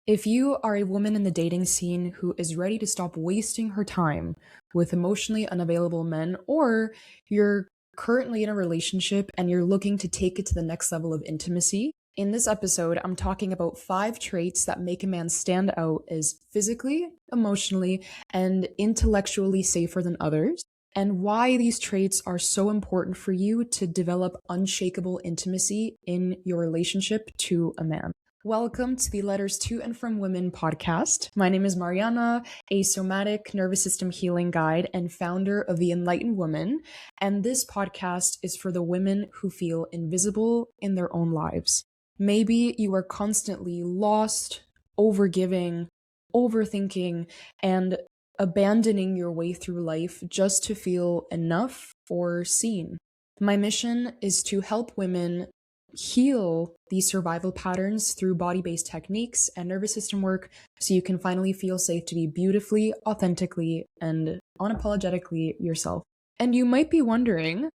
If you are a woman in the dating scene who is ready to stop wasting her time with emotionally unavailable men, or you're currently in a relationship and you're looking to take it to the next level of intimacy, in this episode, I'm talking about 5 traits that make a man stand out as physically, emotionally, and intellectually safer than others, and why these traits are so important for you to develop unshakable intimacy in your relationship to a man. Welcome to the Letters to and from Women podcast. My name is Mariana, a somatic nervous system healing guide and founder of The Enlightened Woman, and this podcast is for the women who feel invisible in their own lives. Maybe you are constantly lost, overgiving, overthinking, and abandoning your way through life just to feel enough or seen. My mission is to help women heal these survival patterns through body-based techniques and nervous system work so you can finally feel safe to be beautifully, authentically, and unapologetically yourself. And you might be wondering,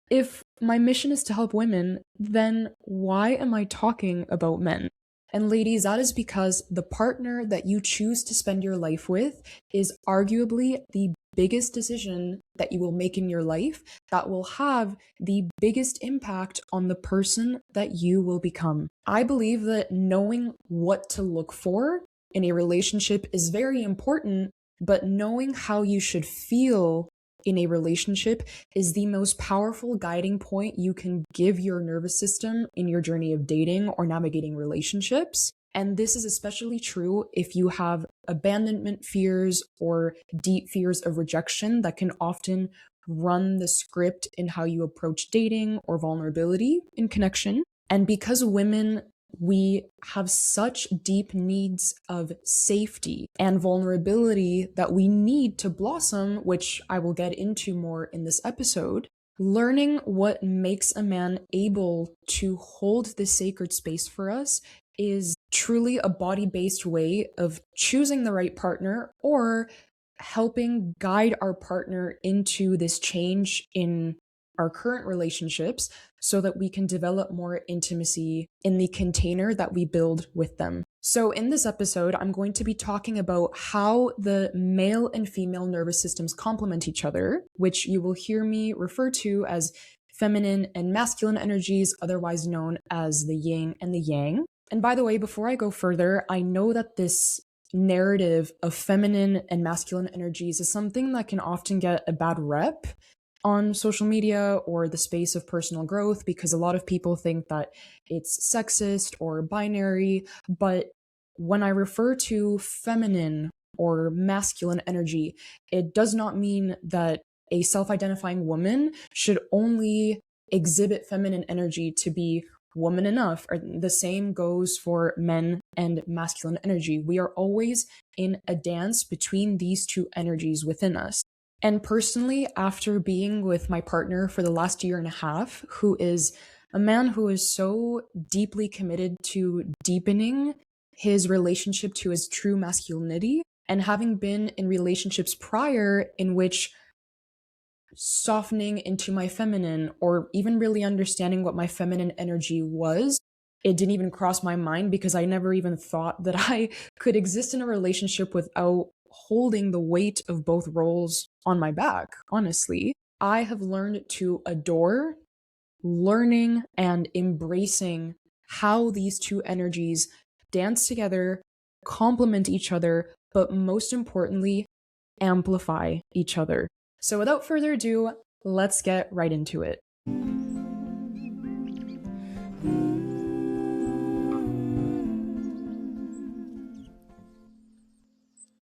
if my mission is to help women, then why am I talking about men? And ladies, that is because the partner that you choose to spend your life with is arguably the biggest decision that you will make in your life that will have the biggest impact on the person that you will become. I believe that knowing what to look for in a relationship is very important, but knowing how you should feel in a relationship is the most powerful guiding point you can give your nervous system in your journey of dating or navigating relationships. And this is especially true if you have abandonment fears or deep fears of rejection that can often run the script in how you approach dating or vulnerability in connection. And because women, we have such deep needs of safety and vulnerability that we need to blossom, which I will get into more in this episode. Learning what makes a man able to hold this sacred space for us is truly a body-based way of choosing the right partner or helping guide our partner into this change in our current relationships so that we can develop more intimacy in the container that we build with them. So in this episode, I'm going to be talking about how the male and female nervous systems complement each other, which you will hear me refer to as feminine and masculine energies, otherwise known as the yin and the yang. And by the way, before I go further, I know that this narrative of feminine and masculine energies is something that can often get a bad rep on social media or the space of personal growth because a lot of people think that it's sexist or binary. But when I refer to feminine or masculine energy, it does not mean that a self-identifying woman should only exhibit feminine energy to be woman enough, or the same goes for men and masculine energy. We are always in a dance between these two energies within us. And personally, after being with my partner for the last year and a half, who is a man who is so deeply committed to deepening his relationship to his true masculinity, and having been in relationships prior in which softening into my feminine or even really understanding what my feminine energy was, it didn't even cross my mind because I never even thought that I could exist in a relationship without holding the weight of both roles on my back. Honestly, I have learned to adore learning and embracing how these two energies dance together, complement each other, but most importantly, amplify each other. So without further ado, let's get right into it.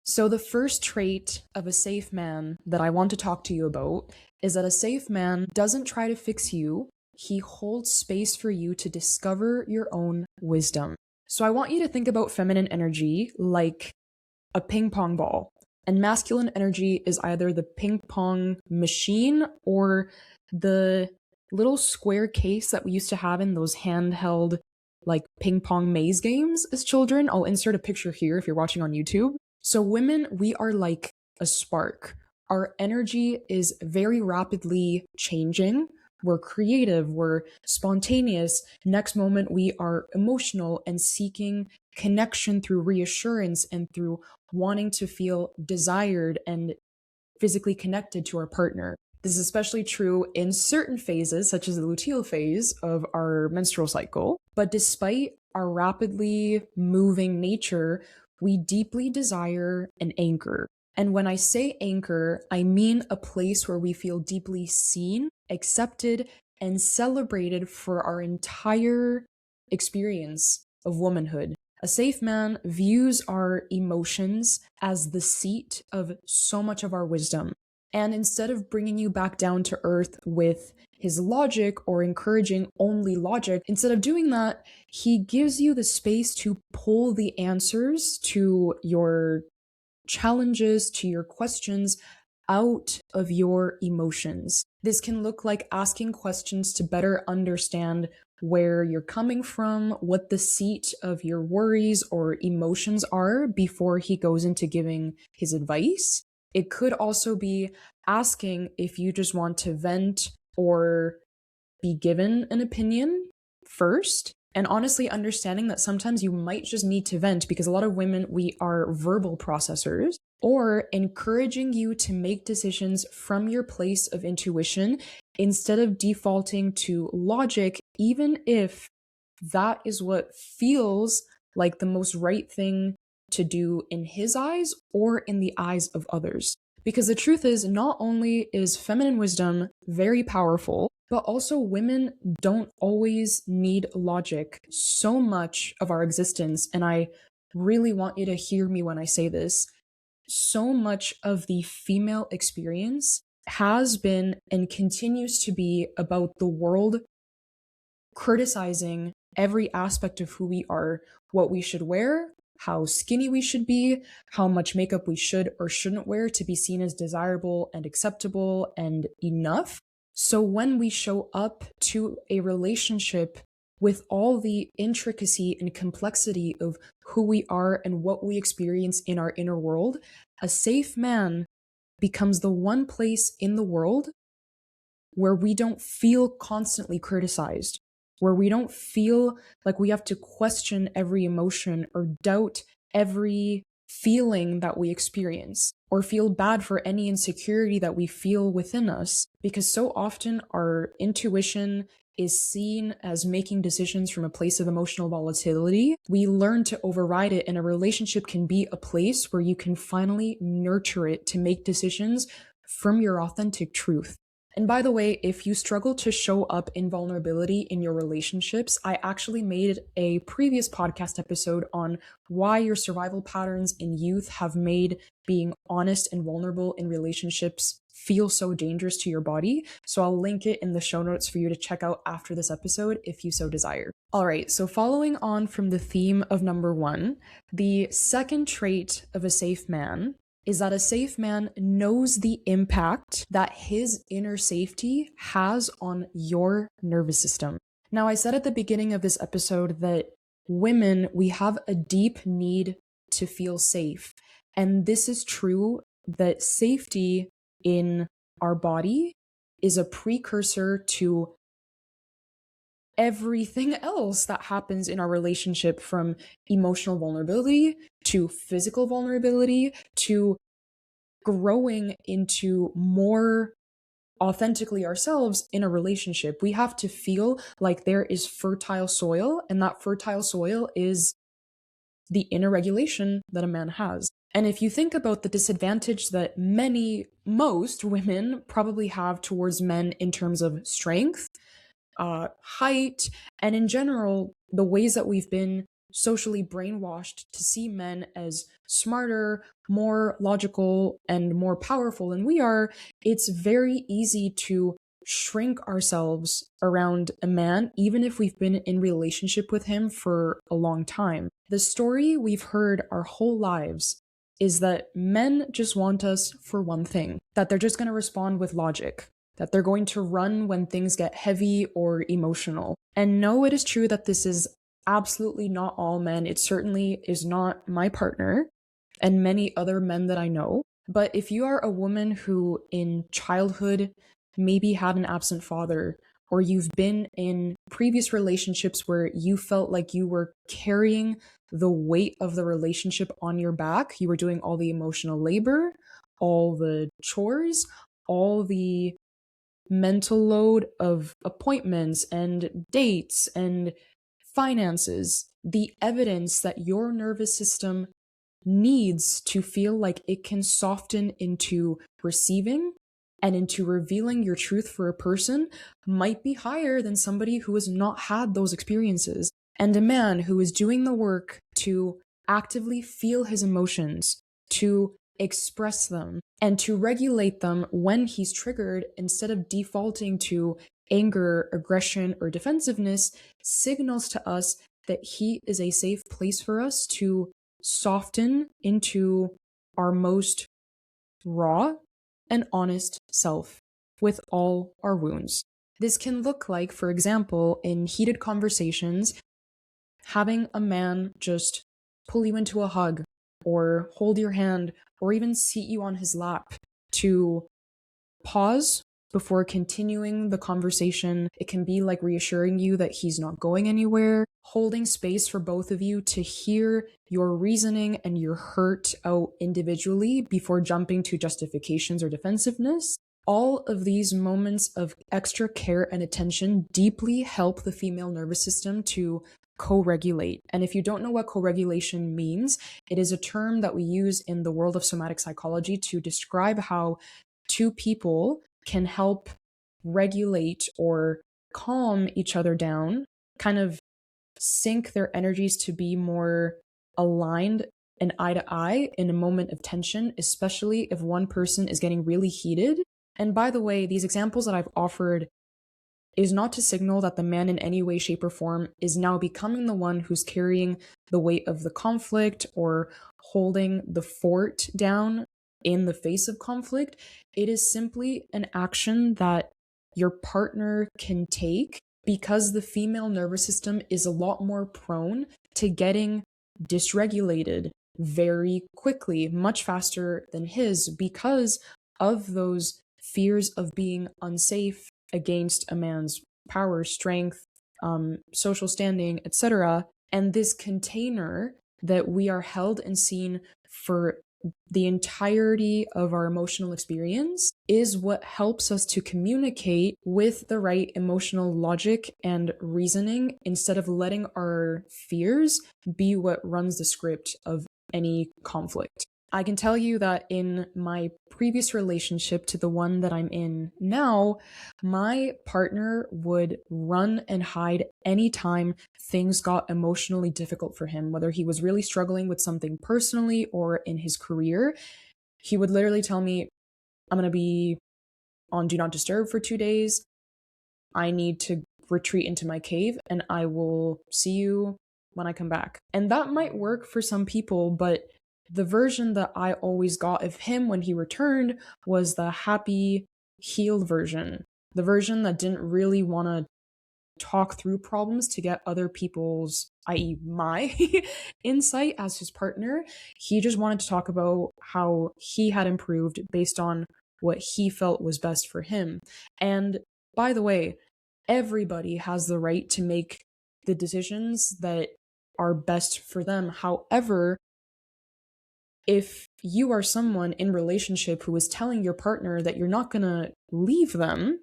So the first trait of a safe man that I want to talk to you about is that a safe man doesn't try to fix you. He holds space for you to discover your own wisdom. So I want you to think about feminine energy like a ping pong ball. And masculine energy is either the ping pong machine or the little square case that we used to have in those handheld like ping pong maze games as children. I'll insert a picture here if you're watching on YouTube. So women, we are like a spark. Our energy is very rapidly changing. we're creative, we're spontaneous. Next moment, we are emotional and seeking connection through reassurance and through wanting to feel desired and physically connected to our partner. This is especially true in certain phases, such as the luteal phase of our menstrual cycle. But despite our rapidly moving nature, we deeply desire an anchor. And when I say anchor, I mean a place where we feel deeply seen, accepted, and celebrated for our entire experience of womanhood. A safe man views our emotions as the seat of so much of our wisdom. And instead of bringing you back down to earth with his logic or encouraging only logic, instead of doing that, he gives you the space to pull the answers to your challenges, to your questions out of your emotions. This can look like asking questions to better understand where you're coming from, what the seat of your worries or emotions are before he goes into giving his advice. It could also be asking if you just want to vent or be given an opinion first. And honestly, understanding that sometimes you might just need to vent because a lot of women, we are verbal processors, or encouraging you to make decisions from your place of intuition instead of defaulting to logic, even if that is what feels like the most right thing to do in his eyes or in the eyes of others. Because the truth is, not only is feminine wisdom very powerful, but also women don't always need logic. So much of our existence, and I really want you to hear me when I say this, so much of the female experience has been and continues to be about the world criticizing every aspect of who we are, what we should wear, how skinny we should be, how much makeup we should or shouldn't wear to be seen as desirable and acceptable and enough. So when we show up to a relationship with all the intricacy and complexity of who we are and what we experience in our inner world, a safe man becomes the one place in the world where we don't feel constantly criticized, where we don't feel like we have to question every emotion or doubt every feeling that we experience or feel bad for any insecurity that we feel within us. Because so often our intuition is seen as making decisions from a place of emotional volatility. We learn to override it, and a relationship can be a place where you can finally nurture it to make decisions from your authentic truth. And by the way, if you struggle to show up in vulnerability in your relationships, I actually made a previous podcast episode on why your survival patterns in youth have made being honest and vulnerable in relationships feel so dangerous to your body. So I'll link it in the show notes for you to check out after this episode if you so desire. All right, so following on from the theme of number 1, the second trait of a safe man is that a safe man knows the impact that his inner safety has on your nervous system. Now, I said at the beginning of this episode that women, we have a deep need to feel safe. And this is true that safety in our body is a precursor to everything else that happens in our relationship, from emotional vulnerability to physical vulnerability to growing into more authentically ourselves in a relationship. We have to feel like there is fertile soil, and that fertile soil is the inner regulation that a man has. And if you think about the disadvantage that most women probably have towards men in terms of strength, height, and in general, the ways that we've been socially brainwashed to see men as smarter, more logical, and more powerful than we are, it's very easy to shrink ourselves around a man, even if we've been in relationship with him for a long time. The story we've heard our whole lives is that men just want us for one thing, that they're just going to respond with logic, that they're going to run when things get heavy or emotional. And no, it is true that this is absolutely not all men. It certainly is not my partner and many other men that I know. But if you are a woman who in childhood maybe had an absent father, or you've been in previous relationships where you felt like you were carrying the weight of the relationship on your back. You were doing all the emotional labor, all the chores, all the mental load of appointments and dates and finances. The evidence that your nervous system needs to feel like it can soften into receiving and into revealing your truth for a person might be higher than somebody who has not had those experiences. And a man who is doing the work to actively feel his emotions, to express them, and to regulate them when he's triggered instead of defaulting to anger, aggression, or defensiveness, signals to us that he is a safe place for us to soften into our most raw and honest self with all our wounds. This can look like, for example, in heated conversations, having a man just pull you into a hug or hold your hand or even seat you on his lap to pause before continuing the conversation. It can be like reassuring you that he's not going anywhere, holding space for both of you to hear your reasoning and your hurt out individually before jumping to justifications or defensiveness. All of these moments of extra care and attention deeply help the female nervous system to co-regulate. And if you don't know what co-regulation means, it is a term that we use in the world of somatic psychology to describe how two people can help regulate or calm each other down, kind of sync their energies to be more aligned and eye to eye in a moment of tension, especially if one person is getting really heated. And by the way, these examples that I've offered is not to signal that the man in any way, shape, or form is now becoming the one who's carrying the weight of the conflict or holding the fort down in the face of conflict. It is simply an action that your partner can take because the female nervous system is a lot more prone to getting dysregulated very quickly, much faster than his, because of those fears of being unsafe against a man's power, strength, social standing, etc. And this container that we are held and seen for the entirety of our emotional experience is what helps us to communicate with the right emotional logic and reasoning instead of letting our fears be what runs the script of any conflict. I can tell you that in my previous relationship to the one that I'm in now, my partner would run and hide anytime things got emotionally difficult for him, whether he was really struggling with something personally or in his career. He would literally tell me, I'm going to be on Do Not Disturb for 2 days. I need to retreat into my cave and I will see you when I come back. And that might work for some people, but the version that I always got of him when he returned was the happy, healed version. The version that didn't really want to talk through problems to get other people's, i.e., my insight as his partner. He just wanted to talk about how he had improved based on what he felt was best for him. And by the way, everybody has the right to make the decisions that are best for them. However, if you are someone in relationship who is telling your partner that you're not going to leave them,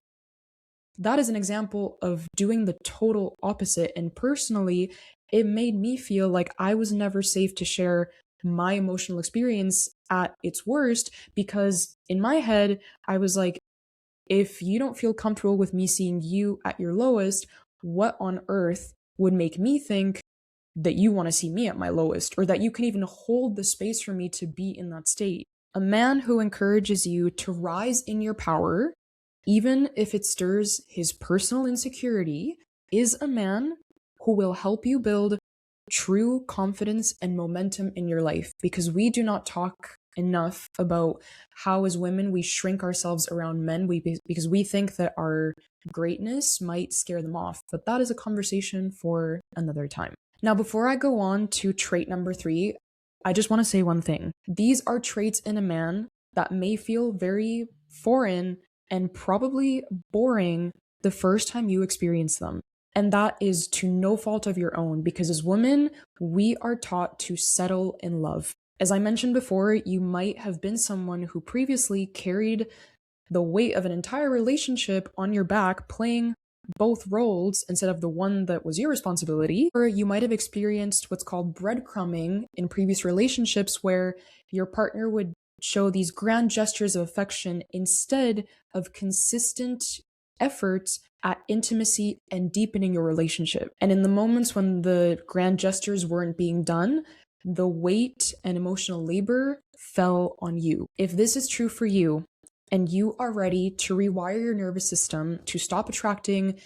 that is an example of doing the total opposite. And personally, it made me feel like I was never safe to share my emotional experience at its worst, because in my head, I was like, if you don't feel comfortable with me seeing you at your lowest, what on earth would make me think that you want to see me at my lowest, or that you can even hold the space for me to be in that state? A man who encourages you to rise in your power, even if it stirs his personal insecurity, is a man who will help you build true confidence and momentum in your life. Because we do not talk enough about how, as women, we shrink ourselves around men because we think that our greatness might scare them off. But that is a conversation for another time. Now, before I go on to trait number 3, I just want to say one thing. These are traits in a man that may feel very foreign and probably boring the first time you experience them. And that is to no fault of your own, because as women, we are taught to settle in love. As I mentioned before, you might have been someone who previously carried the weight of an entire relationship on your back, playing both roles instead of the one that was your responsibility. Or you might have experienced what's called breadcrumbing in previous relationships, where your partner would show these grand gestures of affection instead of consistent efforts at intimacy and deepening your relationship. And in the moments when the grand gestures weren't being done, the weight and emotional labor fell on you. If this is true for you, and you are ready to rewire your nervous system to stop attracting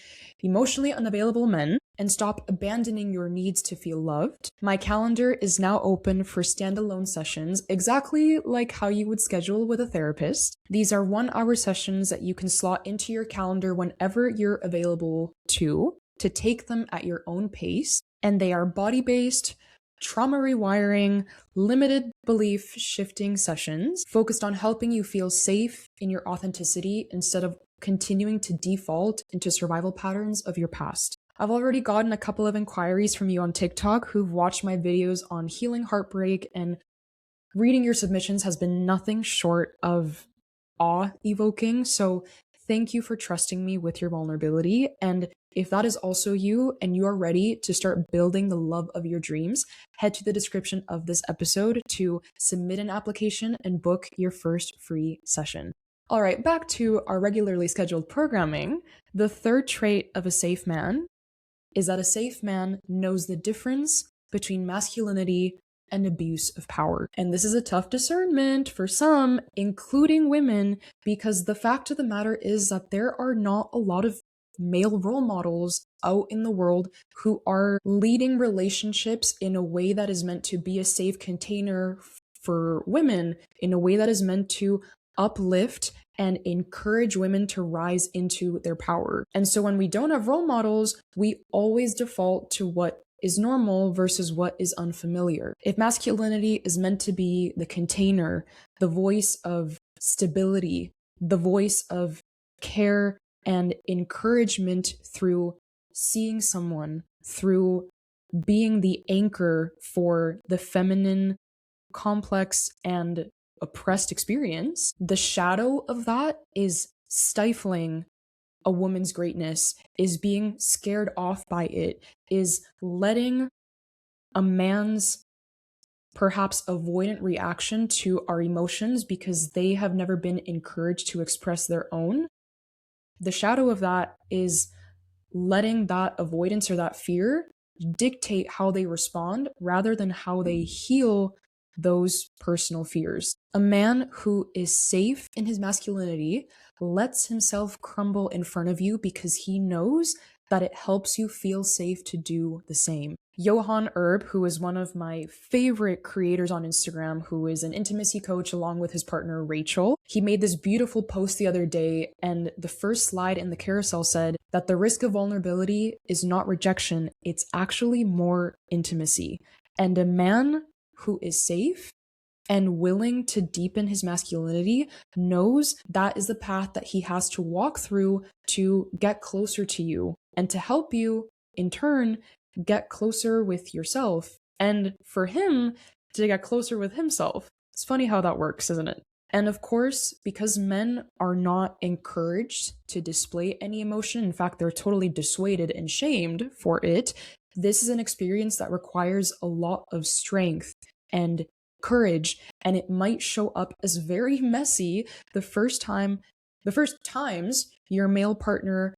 emotionally unavailable men and stop abandoning your needs to feel loved, my calendar is now open for standalone sessions, exactly like how you would schedule with a therapist. These are 1-hour sessions that you can slot into your calendar whenever you're available to take them at your own pace. And they are body-based, trauma rewiring, limited belief shifting sessions focused on helping you feel safe in your authenticity instead of continuing to default into survival patterns of your past. I've already gotten a couple of inquiries from you on TikTok who've watched my videos on healing heartbreak, and reading your submissions has been nothing short of awe-evoking. So thank you for trusting me with your vulnerability. And if that is also you and you are ready to start building the love of your dreams, head to the description of this episode to submit an application and book your first free session. All right, back to our regularly scheduled programming. The third trait of a safe man is that a safe man knows the difference between masculinity and abuse of power. And this is a tough discernment for some, including women, because the fact of the matter is that there are not a lot of male role models out in the world who are leading relationships in a way that is meant to be a safe container for women, in a way that is meant to uplift and encourage women to rise into their power. And so when we don't have role models, we always default to what is normal versus what is unfamiliar. If masculinity is meant to be the container, the voice of stability, the voice of care and encouragement through seeing someone, through being the anchor for the feminine, complex, and oppressed experience, the shadow of that is stifling a woman's greatness, is being scared off by it, is letting a man's perhaps avoidant reaction to our emotions because they have never been encouraged to express their own. The shadow of that is letting that avoidance or that fear dictate how they respond rather than how they heal those personal fears. A man who is safe in his masculinity lets himself crumble in front of you because he knows that it helps you feel safe to do the same. Johan Erb, who is one of my favorite creators on Instagram, who is an intimacy coach along with his partner Rachel, he made this beautiful post the other day, and the first slide in the carousel said that the risk of vulnerability is not rejection, it's actually more intimacy. And a man who is safe and willing to deepen his masculinity knows that is the path that he has to walk through to get closer to you and to help you, in turn, get closer with yourself, and for him to get closer with himself. It's funny how that works, isn't it? And of course, because men are not encouraged to display any emotion, in fact, they're totally dissuaded and shamed for it, this is an experience that requires a lot of strength and courage, and it might show up as very messy the first times your male partner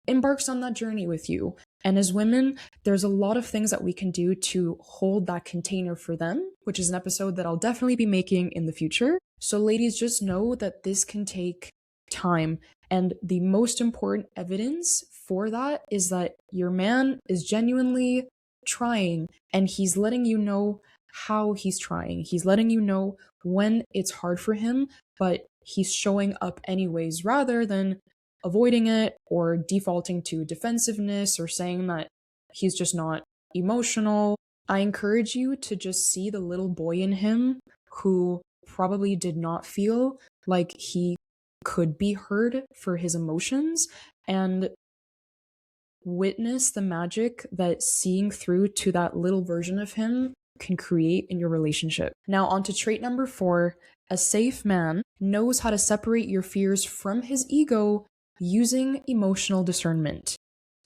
embarks on that journey with you. And as women, there's a lot of things that we can do to hold that container for them, which is an episode that I'll definitely be making in the future. So ladies, just know that this can take time. And the most important evidence for that is that your man is genuinely trying, and he's letting you know how he's trying. He's letting you know when it's hard for him, but he's showing up anyways, rather than avoiding it or defaulting to defensiveness or saying that he's just not emotional. I encourage you to just see the little boy in him who probably did not feel like he could be heard for his emotions and witness the magic that seeing through to that little version of him can create in your relationship. Now, on to trait number 4. A safe man knows how to separate your fears from his ego using emotional discernment.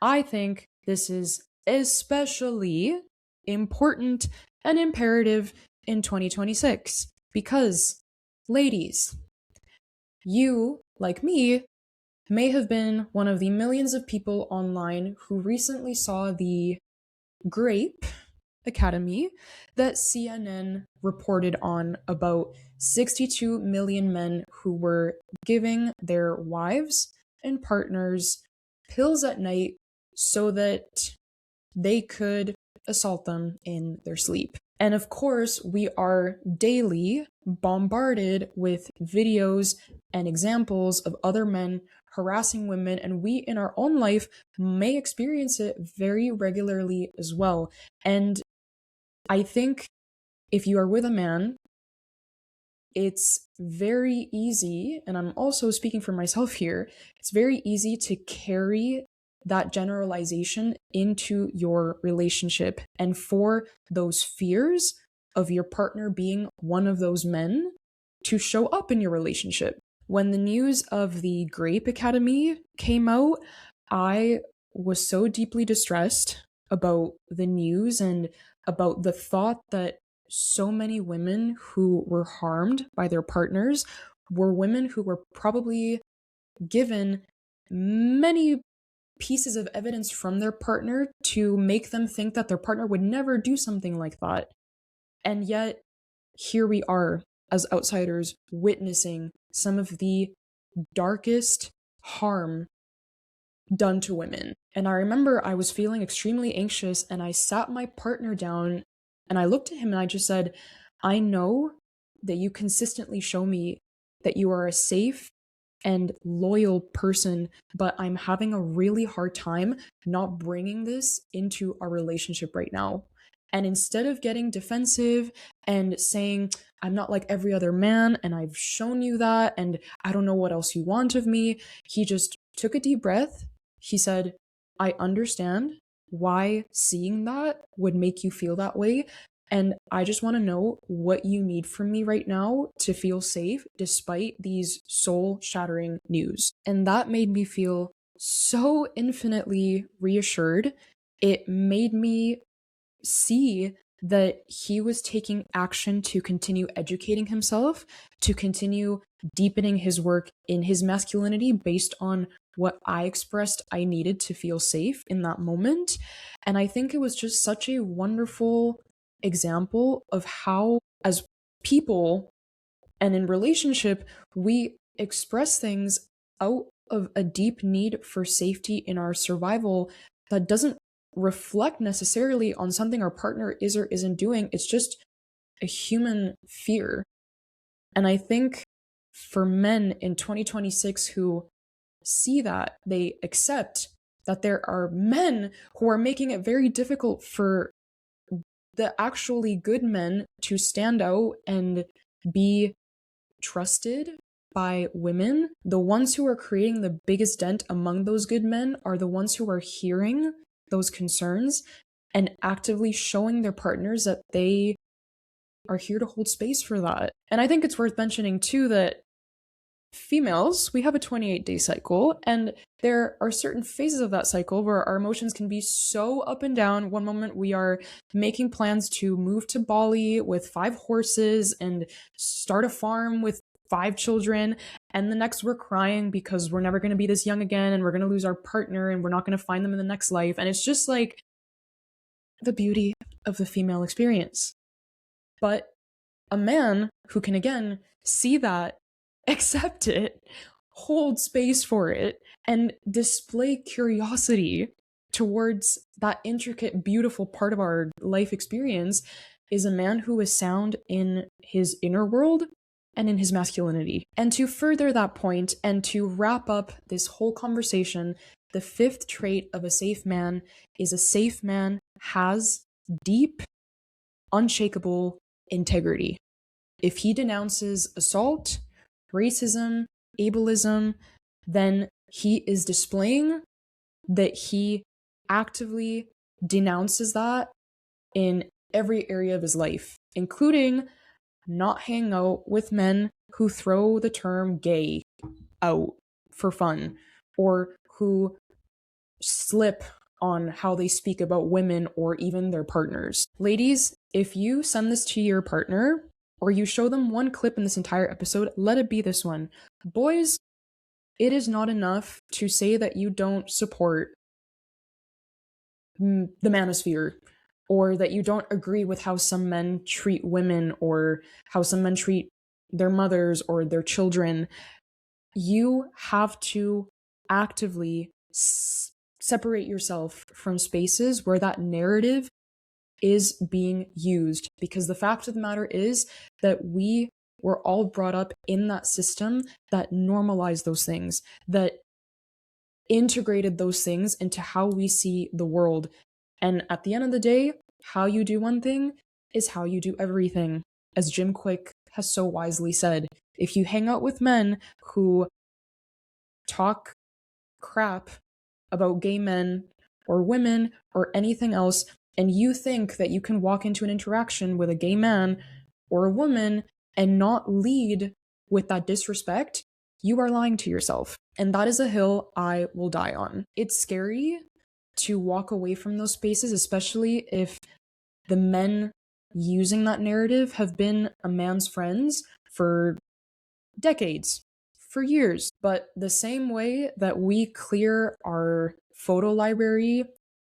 I think this is especially important and imperative in 2026 because, ladies, you, like me, may have been one of the millions of people online who recently saw the Grape Academy that CNN reported on about 62 million men who were giving their wives and partners pills at night so that they could assault them in their sleep. And of course, we are daily bombarded with videos and examples of other men harassing women, and we in our own life may experience it very regularly as well. And I think if you are with a man, it's very easy, and I'm also speaking for myself here, it's very easy to carry that generalization into your relationship and for those fears of your partner being one of those men to show up in your relationship. When the news of the Grape Academy came out, I was so deeply distressed about the news and about the thought that so many women who were harmed by their partners were women who were probably given many pieces of evidence from their partner to make them think that their partner would never do something like that. And yet, here we are as outsiders witnessing some of the darkest harm done to women. And I remember I was feeling extremely anxious and I sat my partner down and I looked at him and I just said, I know that you consistently show me that you are a safe and loyal person, but I'm having a really hard time not bringing this into our relationship right now. And instead of getting defensive and saying, I'm not like every other man, and I've shown you that, and I don't know what else you want of me, he just took a deep breath. He said, I understand why seeing that would make you feel that way. And I just want to know what you need from me right now to feel safe despite these soul shattering news. And that made me feel so infinitely reassured. It made me see that he was taking action to continue educating himself, to continue deepening his work in his masculinity based on what I expressed I needed to feel safe in that moment. And I think it was just such a wonderful example of how, as people and in relationship, we express things out of a deep need for safety in our survival that doesn't reflect necessarily on something our partner is or isn't doing. It's just a human fear. And I think for men in 2026 who see that, they accept that there are men who are making it very difficult for the actually good men to stand out and be trusted by women. The ones who are creating the biggest dent among those good men are the ones who are hearing those concerns and actively showing their partners that they are here to hold space for that. And I think it's worth mentioning too that females, we have a 28-day cycle, and there are certain phases of that cycle where our emotions can be so up and down. One moment we are making plans to move to Bali with 5 horses and start a farm with 5 children, and the next we're crying because we're never going to be this young again and we're going to lose our partner and we're not going to find them in the next life. And it's just like the beauty of the female experience. But a man who can again see that, accept it, hold space for it, and display curiosity towards that intricate, beautiful part of our life experience is a man who is sound in his inner world and in his masculinity. And to further that point and to wrap up this whole conversation, the 5th trait of a safe man is a safe man has deep, unshakable integrity. If he denounces assault, racism, ableism, then he is displaying that he actively denounces that in every area of his life, including not hanging out with men who throw the term gay out for fun or who slip on how they speak about women or even their partners. Ladies, if you send this to your partner or you show them one clip in this entire episode, let it be this one. Boys, it is not enough to say that you don't support the manosphere or that you don't agree with how some men treat women or how some men treat their mothers or their children. You have to actively separate yourself from spaces where that narrative is being used, because the fact of the matter is that we were all brought up in that system that normalized those things, that integrated those things into how we see the world. And at the end of the day, how you do one thing is how you do everything. As Jim Quick has so wisely said, if you hang out with men who talk crap about gay men or women or anything else, and you think that you can walk into an interaction with a gay man or a woman and not lead with that disrespect, you are lying to yourself. And that is a hill I will die on. It's scary to walk away from those spaces, especially if the men using that narrative have been a man's friends for decades, for years. But the same way that we clear our photo library,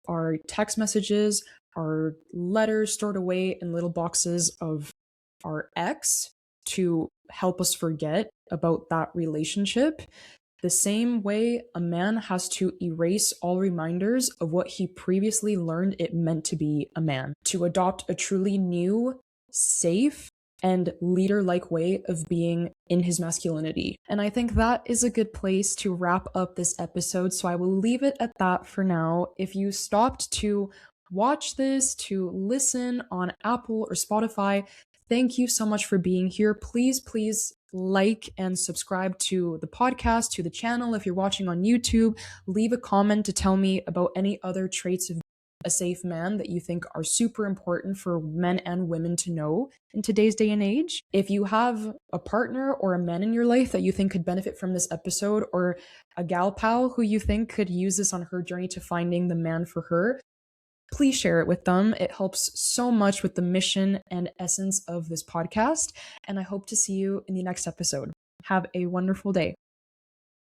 our text messages, our letters stored away in little boxes of our ex to help us forget about that relationship, the same way a man has to erase all reminders of what he previously learned it meant to be a man, to adopt a truly new, safe, and leader-like way of being in his masculinity. And I think that is a good place to wrap up this episode, so I will leave it at that for now. If you stopped to watch this, to listen on Apple or Spotify, thank you so much for being here. Please like and subscribe to the podcast, to the channel. If you're watching on YouTube, leave a comment to tell me about any other traits of a safe man that you think are super important for men and women to know in today's day and age. If you have a partner or a man in your life that you think could benefit from this episode, or a gal pal who you think could use this on her journey to finding the man for her, please share it with them. It helps so much with the mission and essence of this podcast. And I hope to see you in the next episode. Have a wonderful day.